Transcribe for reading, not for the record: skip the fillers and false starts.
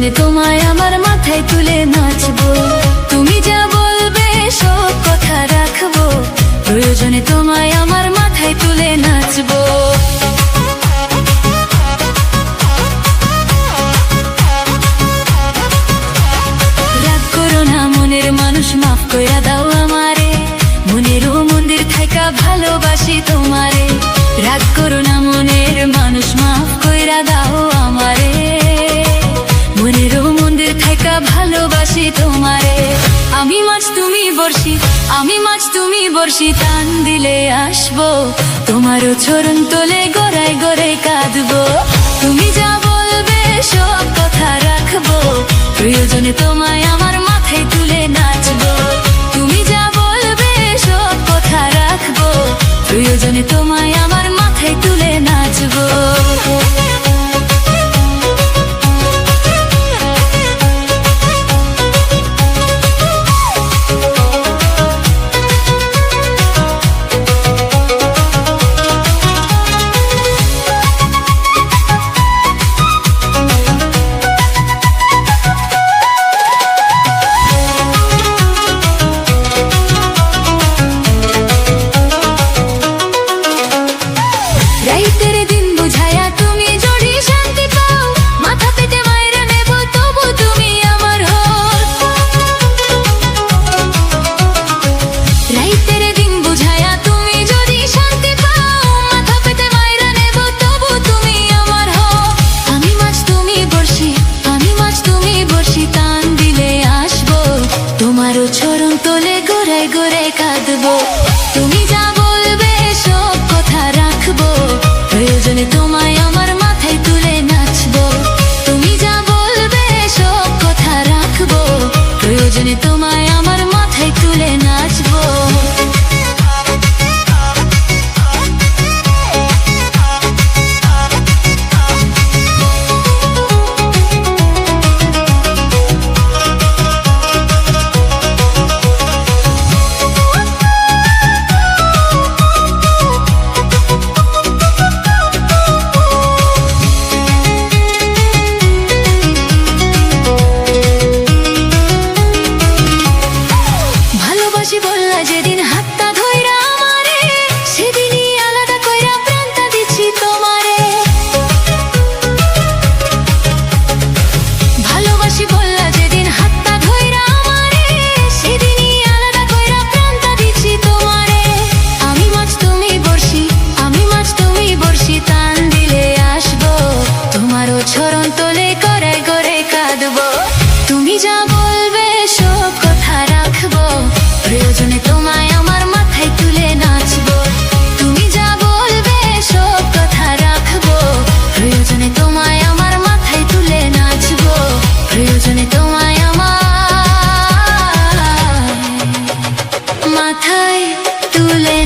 প্রয়োজনে তোমায় আমার মাথায় তুলে নাচবো। তুমি যা বলবে সব কথা রাখবো, প্রয়োজনে তোমায় আমার মাথায় তুলে নাচবো। রাগ করো না মনের মানুষ, মাফ কইরা দাও আমারে, মনেরও মন্দির থাইকা ভালোবাসি তোমারে। রাগ করো না মনের মানুষ, মাফ কইরা দাও আমারে, মনেরও মন্দির থাইকা ভালোবাসি তোমারে। আমি মাছ তুমি বর্ষি, আমি মাছ তুমি বর্ষি, টান দিলে আসবো তোমারও চরণ তলে গড়াই গড়াই কাঁদবো। তুমি যা বলবে সব কথা রাখবো, প্রয়োজনে তোমায় আমার মাথায় তুলে নাচবো। তুমি যা বলবে সব কথা রাখবো, প্রয়োজনে তোমায় আমার মাথায় তুলে নাচবো। চরণ তোলে গোড়ায় গোড়ায় কাঁদবো। তুমি যা বলবে সব কথা রাখবো, প্রয়োজনে তোমায় আমার মাথায় তুলে নাচবো। তুমি যা বলবে সব কথা রাখবো, প্রয়োজনে তোমায় আমার মাথায় তুলে নাচবো। বললা যেদিন হাতটা ধইরা আমারে, সেদিনই আলাদা কইরা প্রাণটা দিচ্ছি তোমারে। ভালোবাসি বললা যেদিন হাতটা ধইরা আমারে, সেদিনই আলাদা কইরা প্রাণটা দিচ্ছি তোমারে। আমি মাছ তুমি বর্ষি, আমি মাছ তুমি বর্ষি, টান দিলে আসবো তোমারও চরণ তলে গড়াই গড়াই কাঁদবো। তুমি যা বলবে সব কথা রাখবো, প্রয়োজনে তোমায় আমার মাথায় তুলে নাচবো। তুমি যা বলবে সব কথা রাখবো, প্রয়োজনে তোমায় আমার মাথায় তুলে নাচবো। প্রয়োজনে তোমায় আমার মাথায় তুলে